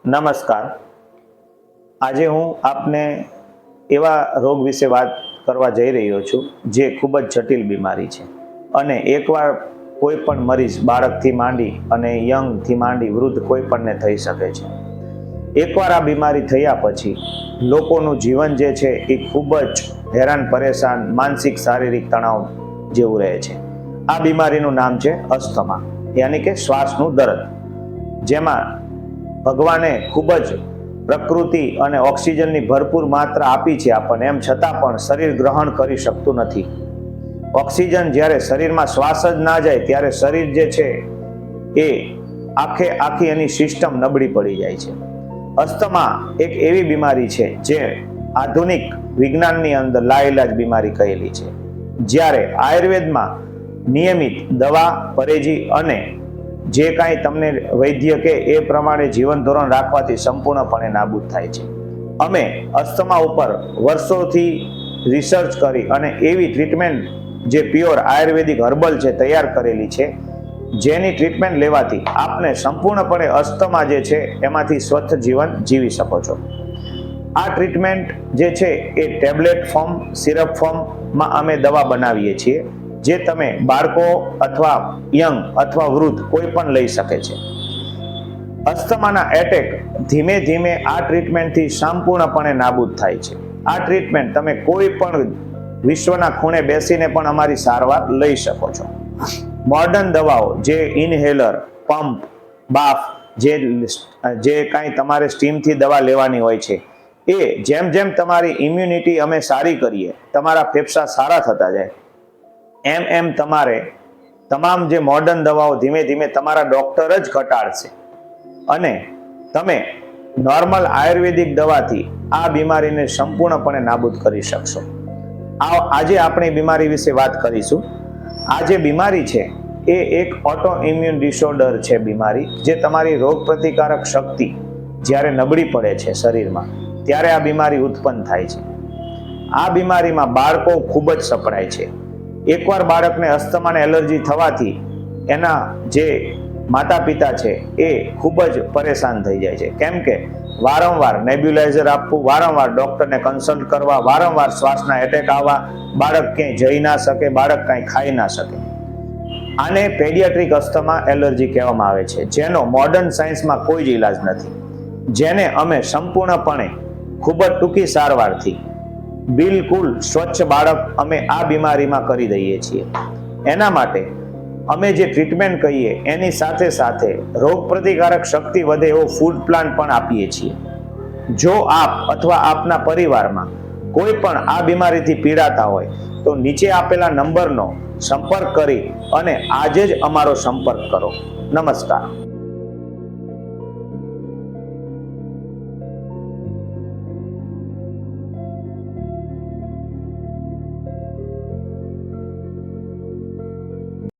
નમસ્કાર। આજે હું આપને એવા રોગ વિશે વાત કરવા જઈ રહ્યો છું જે ખૂબ જ જટિલ બીમારી છે અને એકવાર કોઈ પણ મરીઝ બાળકથી માંડી અને યંગથી માંડી વૃદ્ધ કોઈ પણને થઈ શકે છે। એકવાર આ બીમારી થયા પછી લોકોનું જીવન જે છે એ ખૂબ જ હેરાન પરેશાન માનસિક શારીરિક તણાવ જેવું રહે છે। આ બીમારીનું નામ છે અસ્થમા યાની કે શ્વાસનું દર્દ, જેમાં ભગવાને ખૂબ જ પ્રકૃતિ અને ઓક્સિજનની ભરપૂર માત્રા આપી છે આપણને, એમ છતાં પણ શરીર ગ્રહણ કરી શકતું નથી। ઓક્સિજન જ્યારે શરીરમાં શ્વાસ જ ના જાય ત્યારે શરીર જે છે એ આખી એની સિસ્ટમ નબળી પડી જાય છે। અસ્થમા એક એવી બીમારી છે જે આધુનિક વિજ્ઞાનની અંદર લાઇલાજ બીમારી કહેલી છે, જ્યારે આયુર્વેદમાં નિયમિત દવા પરેજી અને જે કાંઈ તમને વૈદ્ય કે એ પ્રમાણે જીવન ધોરણ રાખવાથી સંપૂર્ણપણે નાબૂદ થાય છે। અમે અસ્થમા ઉપર વર્ષોથી રિસર્ચ કરી અને એવી ટ્રીટમેન્ટ જે પ્યોર આયુર્વેદિક હર્બલ છે તૈયાર કરેલી છે, જેની ટ્રીટમેન્ટ લેવાથી આપને સંપૂર્ણપણે અસ્થમા જે છે એમાંથી સ્વસ્થ જીવન જીવી શકો છો। આ ટ્રીટમેન્ટ જે છે એ ટેબ્લેટ ફોર્મ, સિરપ ફોર્મમાં અમે દવા બનાવીએ છીએ, જે તમે બાળકો અથવા યંગ અથવા વૃદ્ધ કોઈ પણ લઈ શકે છે। અસ્થમાના એટેક ધીમે ધીમે આ ટ્રીટમેન્ટથી સંપૂર્ણપણે નાબૂદ થાય છે। આ ટ્રીટમેન્ટ તમે કોઈ પણ વિશ્વના ખૂણે બેસીને પણ અમારી સારવાર લઈ શકો છો। મોડર્ન દવાઓ જે ઇન્હેલર, પંપ, બાફ, જે કાંઈ તમારે સ્ટીમથી દવા લેવાની હોય છે, એ જેમ જેમ તમારી ઇમ્યુનિટી અમે સારી કરીએ, તમારા ફેફસા સારા થતા જાય, એમ એમ તમારે તમામ જે મોડર્ન દવાઓ ધીમે ધીમે તમારા ડૉક્ટર જ ઘટાડશે અને તમે નોર્મલ આયુર્વેદિક દવાથી આ બીમારીને સંપૂર્ણપણે નાબૂદ કરી શકશો। આજે આપણે બીમારી વિશે વાત કરીશું। આ જે બીમારી છે એ એક ઓટો ઇમ્યુન ડિસઓર્ડર છે બીમારી, જે તમારી રોગ પ્રતિકારક શક્તિ જ્યારે નબળી પડે છે શરીરમાં, ત્યારે આ બીમારી ઉત્પન્ન થાય છે। આ બીમારીમાં બાળકો ખૂબ જ સપડાય છે। એકવાર બાળકને અસ્થમાને એલર્જી થવાથી એના જે માતા પિતા છે એ ખૂબ જ પરેશાન થઈ જાય છે, કેમ કે વારંવાર નેબ્યુલાઇઝર આપવું, વારંવાર ડૉક્ટરને કન્સલ્ટ કરવા, વારંવાર શ્વાસના એટેક આવવા, બાળક ક્યાંય જઈ ના શકે, બાળક કાંઈ ખાઈ ના શકે। આને પેડિયાટ્રિક અસ્થમા એલર્જી કહેવામાં આવે છે, જેનો મોડર્ન સાયન્સમાં કોઈ જ ઈલાજ નથી, જેને અમે સંપૂર્ણપણે ખૂબ જ ટૂંકી સારવારથી બિલકુલ સ્વચ્છ બાળક અમે આ બીમારીમાં કરી દઈએ છીએ। એના માટે અમે જે ટ્રીટમેન્ટ કહીએ એની સાથે સાથે રોગ પ્રતિકારક શક્તિ વધે એવો ફૂડ પ્લાન પણ આપીએ છીએ। જો આપ અથવા આપના પરિવારમાં કોઈ પણ આ બીમારીથી પીડાતા હોય તો નીચે આપેલા નંબરનો સંપર્ક કરી અને આજે જ અમારો સંપર્ક કરો। નમસ્કાર।